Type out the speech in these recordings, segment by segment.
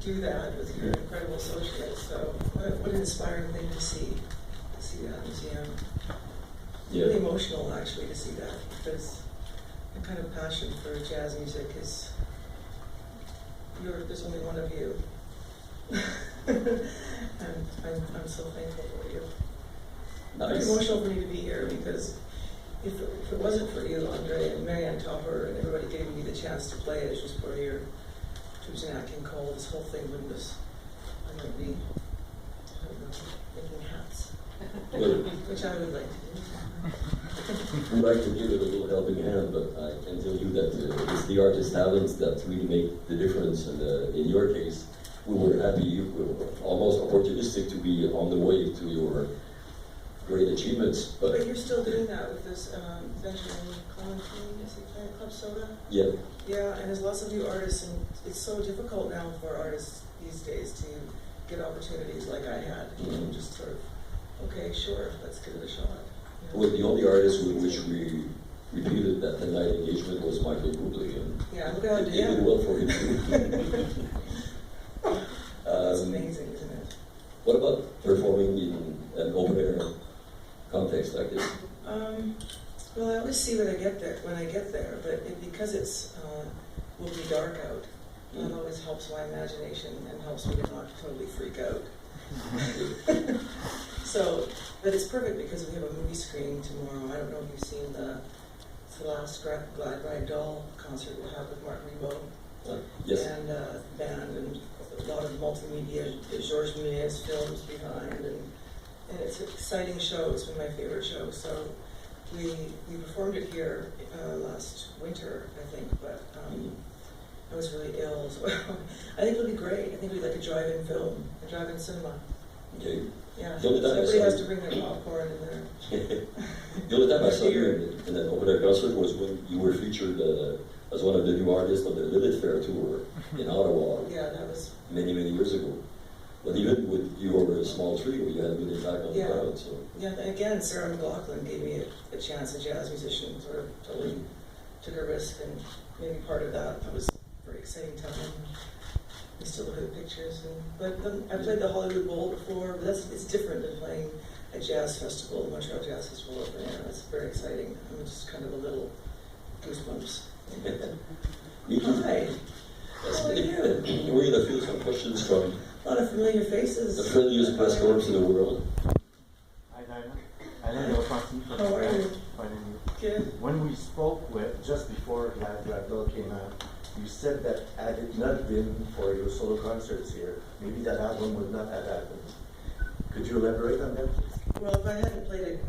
do that with your incredible associates. So what an inspiring thing to see that museum. Yeah. Really emotional actually to see that, because the kind of passion for jazz music is, there's only one of you. And I'm so thankful for you. Nice. It's emotional for me to be here, because if it wasn't for you, Andre and Marianne Topper and everybody giving me the chance to play it just for your Tujanak and Cole, this whole thing wouldn't be, I don't know, making hats, which I would like to do. We'd like to give it a little helping hand, but I can tell you that it's the artist talents that really make the difference. And in your case, we were happy, you were almost opportunistic to be on the way to your great achievements. But you're still doing that with this Benjamin Keene, is he playing Club Soda? Yeah. Yeah, and there's lots of new artists, and it's so difficult now for artists these days to get opportunities like I had. You know, just sort of, okay, sure, let's give it a shot. You know? Well, the only artist with which we repeated that 10-night engagement was Michael Bublé, and yeah, look how it did well for him too. It's amazing, isn't it? What about performing in an open air context like this? Well, I always see when I get there, but because it's will be dark out, that always helps my imagination and helps me to not totally freak out. So, but it's perfect because we have a movie screening tomorrow. I don't know if you've seen the last Glad Ride Doll concert we'll have with Mark Rebo. Yes. And band and a lot of multimedia, Georges Méliès films behind, and it's an exciting show. It's been my favorite show. So we performed it here last winter, I think, but I was really ill as well. I think it'll be great. I think we'd like a drive-in film, a drive-in cinema. Okay. Yeah. The only So time everybody has to bring their popcorn in there. The only time I saw you in an open air concert was when you were featured as one of the new artists on the Lilith Fair tour in Ottawa. Yeah, that was many years ago. But even with your small trio, you had a good impact on the crowd. So. Yeah, and again, Sarah McLaughlin gave me a chance, a jazz musician, sort of totally took a risk, and maybe part of that. That was a very exciting time. We still look at pictures. But I played the Hollywood Bowl before, but it's different than playing a jazz festival, the Montreal Jazz Festival open air. That's very exciting. I'm just kind of a little goosebumps. Me too. Hi. How are you? We're going to field some questions from A lot of familiar faces. the friendliest press corps in the world. Hi, Diana. Alain Leofanti from How are you? Finally. Good. When we spoke just before Glad Ragdoll came out, you said that had it not been for your solo concerts here, maybe that album would not have happened. Could you elaborate on that, please? Well, if I hadn't played it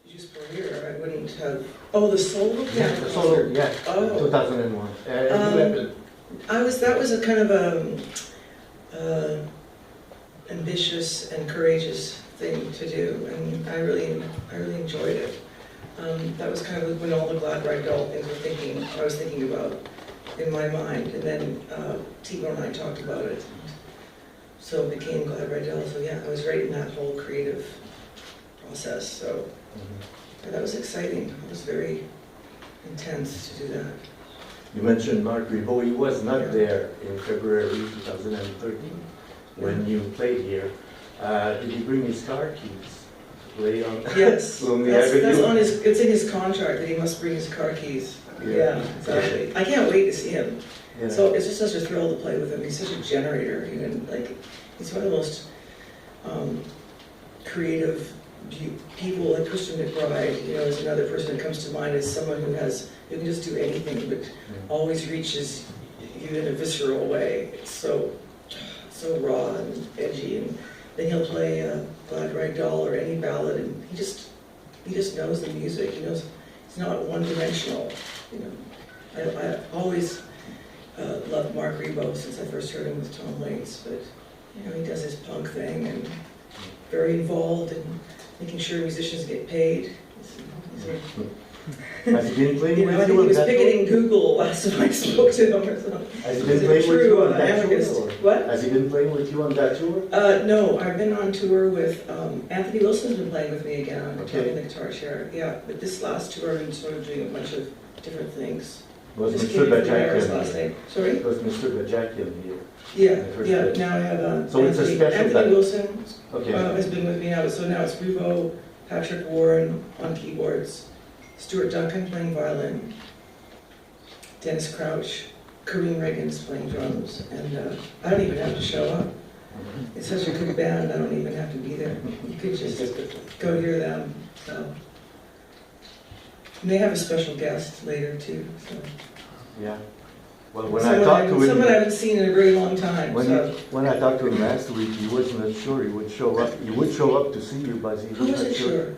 just for here, I wouldn't have. Oh, the solo? Yeah, the solo, yeah. Oh. 2001. That was a kind of ambitious and courageous thing to do, and I really enjoyed it. That was kind of when all the Glad Ride Doll things I was thinking about in my mind, and then Tibor and I talked about it, so it became Glad Ride Doll. So yeah, I was right in that whole creative process. So that was exciting. It was very intense to do that. You mentioned Mark Ribot. He was not there in February 2013 when you played here. Did he bring his car keys to play on? Yes, Lonely that's Avenue? it's in his contract that he must bring his car keys. Yeah, exactly. I can't wait to see him. Yeah. So it's just such a thrill to play with him. He's such a generator. He's one of the most creative people. Like Christian McBride, is another person that comes to mind as someone who can just do anything, but always reaches you in a visceral way. It's so raw and edgy, and then he'll play a Glad Ride Doll or any ballad, and he just knows the music. He knows it's not one-dimensional. I always loved Mark Rebo since I first heard him with Tom Waits, but he does his punk thing and very involved in making sure musicians get paid. Has he been playing with I think you he on was that picketing tour? Google last time I spoke to him or something. Has he been playing with you on that tour? What? Has he been playing with you on that tour? No, I've been on tour with Anthony Wilson's been playing with me again on Okay. the guitar chair. Yeah, but this last tour I've been sort of doing a bunch of different things. Was Just Mr. kidding, Barrett's Bajakian last here? name. Sorry? It was Mr. Bajakian here. Yeah, The first yeah, bit. now I have So it's a Anthony, special Anthony band. Wilson Okay. has been with me now, so now it's Rubo, Patrick Warren on keyboards, Stuart Duncan playing violin, Dennis Crouch, Kareem Reagan's playing drums, and I don't even have to show up. It's such a good band, I don't even have to be there. You could just go hear them, so. And they have a special guest later too, so. Yeah. Well, when I talked to Someone I him, haven't seen in a very long time, so. when I talked to him last week, he wasn't sure he would show up. He would show up to see you, but he Who wasn't wasn't sure?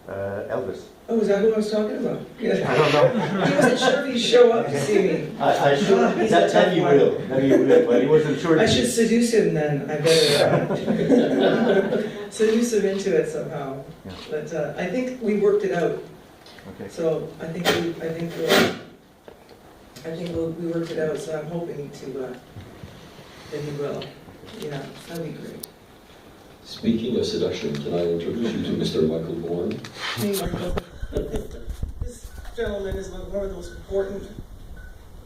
Elvis. Oh, is that who I was talking about? I Yeah. don't know. He wasn't sure if he'd show up to see me. I should. He's a That tough he one. will. That he will. But he wasn't sure. I should seduce him then, I better. Seduce him into it somehow. Yeah. But I think we worked it out, Okay. so I think we worked it out, so I'm hoping that he will. Yeah, that'd be great. Speaking of seduction, can I introduce you to Mr. Michael Bourne? Hey, Michael. This gentleman is one of the most important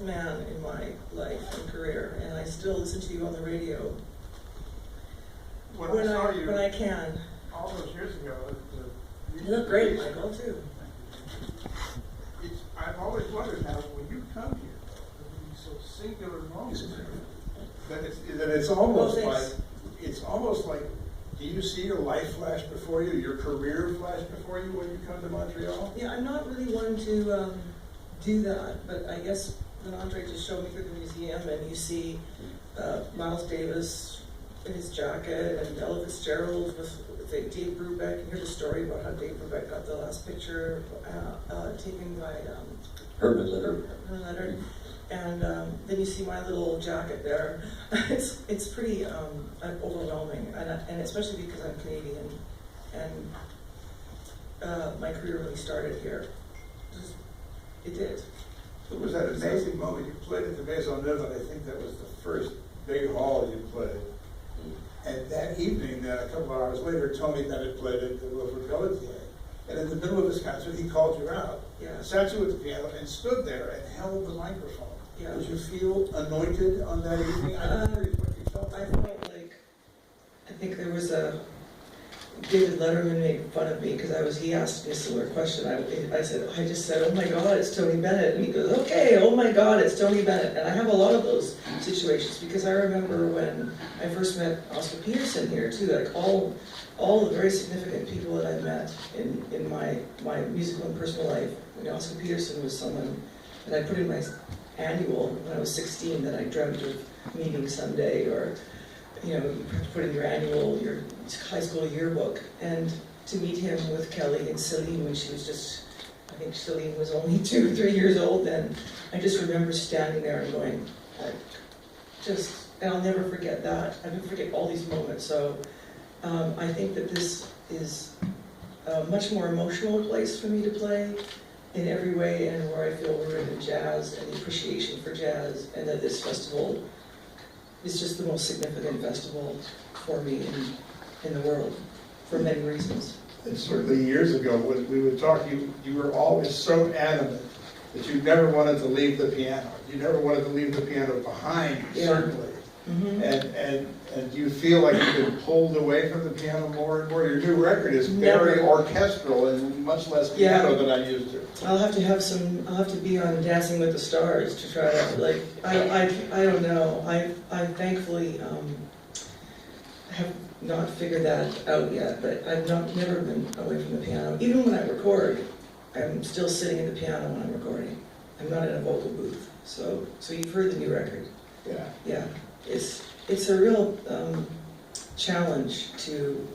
men in my life and career, and I still listen to you on the radio When I saw you when I can. all those years ago, You look great, Michael, too. I've always wondered how when you come here, it's so singular moment, that it's almost Well, like, thanks. do you see your life flash before you, your career flash before you when you come to Montreal? Yeah, I'm not really one to do that, but I guess when Andre just showed me through the museum and you see Miles Davis in his jacket and Ella Fitzgerald with Dave Brubeck, and hear the story about how Dave Brubeck got the last picture taken by Herman Leonard. Herman Leonard. And then you see my little jacket there. It's pretty overwhelming, and especially because I'm Canadian, and my career really started here. It did. It was that amazing moment, you played at the Maison Neuve, and I think that was the first big hall you played. And that evening, a couple of hours later, Tony Bennett played at the Wilfrid Pelletier. And in the middle of his concert, he called you out, Yeah. sat you at the piano, and stood there and held the microphone. Yeah. Did you feel anointed on that evening? I don't know what you felt. I felt like, I think there was David Letterman made fun of me because he asked me a similar question. I just said, oh my God, it's Tony Bennett. And he goes, okay, oh my God, it's Tony Bennett. And I have a lot of those situations because I remember when I first met Oscar Peterson here too, like all the very significant people that I met in my musical and personal life. Oscar Peterson was someone that I put in my annual when I was 16 that I dreamt of meeting someday, or you have to put in your annual, your high school yearbook, and to meet him with Kelly and Celine when she was just, I think Celine was only 2 or 3 years old then. I just remember standing there and going, and I'll never forget that. I'll never forget all these moments. So I think that this is a much more emotional place for me to play in every way, and where I feel rooted in jazz and the appreciation for jazz, and that this festival is just the most significant festival for me in the world, for many reasons. And certainly years ago, when we would talk, you were always so adamant that you never wanted to leave the piano. You never wanted to leave the piano behind, Yeah. certainly. Mm-hmm. And do you feel like you've been pulled away from the piano more and more? Your new record is very Never. orchestral and much less piano Yeah. than I'm used to. I'll have to be on Dancing with the Stars to try to, I don't know. I thankfully have not figured that out yet, but I've never been away from the piano. Even when I record, I'm still sitting at the piano when I'm recording. I'm not in a vocal booth. So you've heard the new record. Yeah. Yeah, it's a real challenge to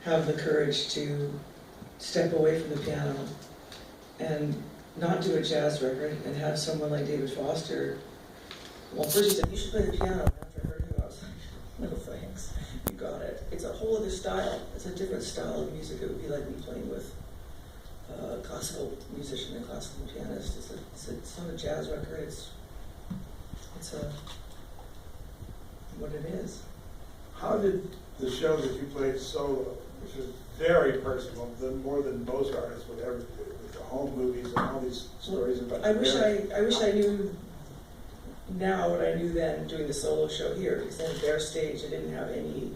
have the courage to step away from the piano and not do a jazz record and have someone like David Foster. Well, first he said, you should play the piano. And after I heard him, I was like, no thanks, you got it. It's a whole other style. It's a different style of music. It would be like me playing with a classical musician and classical pianist. It's not a jazz record. It's what it is. How did the show that you played solo, which is very personal, more than most artists would ever do, with home movies and all these stories about. I wish I knew now what I knew then doing the solo show here, because then at their stage I didn't have any,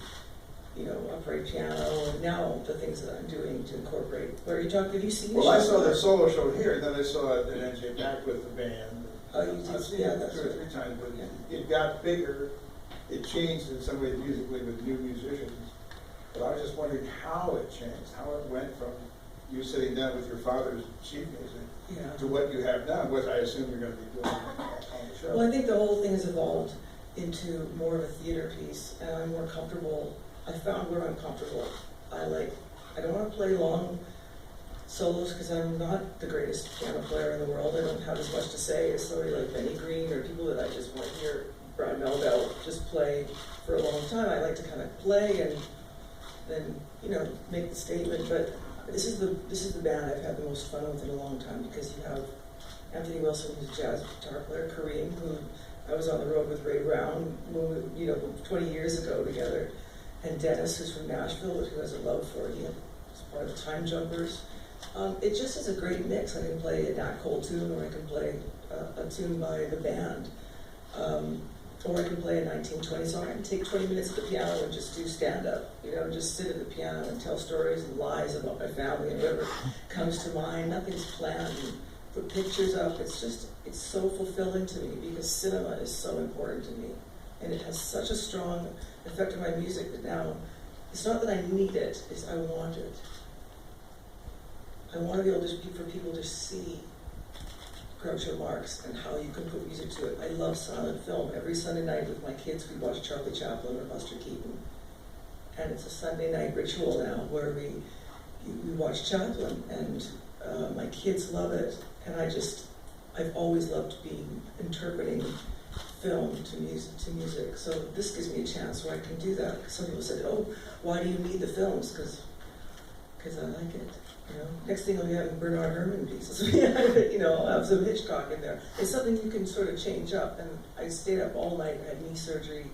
upright piano, and now the things that I'm doing to incorporate. What are you talking? Have you seen? Well, I saw the solo show here, and then I saw it at NJ back with the band. Oh, you did? I've seen Yeah, it that's 2 or right. 3 times, but Yeah. it got bigger. It changed in some ways musically with new musicians. But I was just wondering how it changed, how it went from you sitting down with your father's sheet music Yeah. to what you have now, which I assume you're going to be doing on the show. Well, I think the whole thing has evolved into more of a theater piece, and I'm more comfortable. I found where I'm comfortable. I don't want to play long solos because I'm not the greatest piano player in the world. I don't have as much to say as somebody like Benny Green or people that I just want to hear Brian Melville just play for a long time. I like to kind of play and then, make the statement. But this is the band I've had the most fun with in a long time, because you have Anthony Wilson, who's a jazz guitar player, Kareem, who I was on the road with Ray Brown, 20 years ago together, and Dennis, who's from Nashville, who has a love for it. He's part of the Time Jumpers. It just is a great mix. I can play a Nat Cole tune, or I can play a tune by the band, or I can play a 1920 song. I can take 20 minutes at the piano and just do stand-up, just sit at the piano and tell stories and lies about my family and whatever comes to mind. Nothing's planned. And put pictures up. It's so fulfilling to me, because cinema is so important to me, and it has such a strong effect on my music that now it's not that I need it, it's I want it. I want to be able for people to see Groucho Marx and how you can put music to it. I love silent film. Every Sunday night with my kids we watch Charlie Chaplin or Buster Keaton, and it's a Sunday night ritual now where we watch Chaplin, and my kids love it, and I've always loved interpreting film to music. So this gives me a chance where I can do that. Some people said, "Oh, why do you need the films?" Because I like it. Next thing I'll be having Bernard Herrmann pieces. I'll have some Hitchcock in there. It's something you can sort of change up. And I stayed up all night, had knee surgery,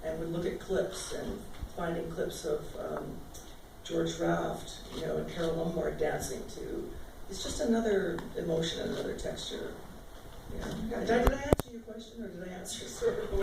and would look at clips and finding clips of George Raft, and Carol Lombard dancing to. It's just another emotion, another texture. Did I answer your question, or did I answer sort of the way?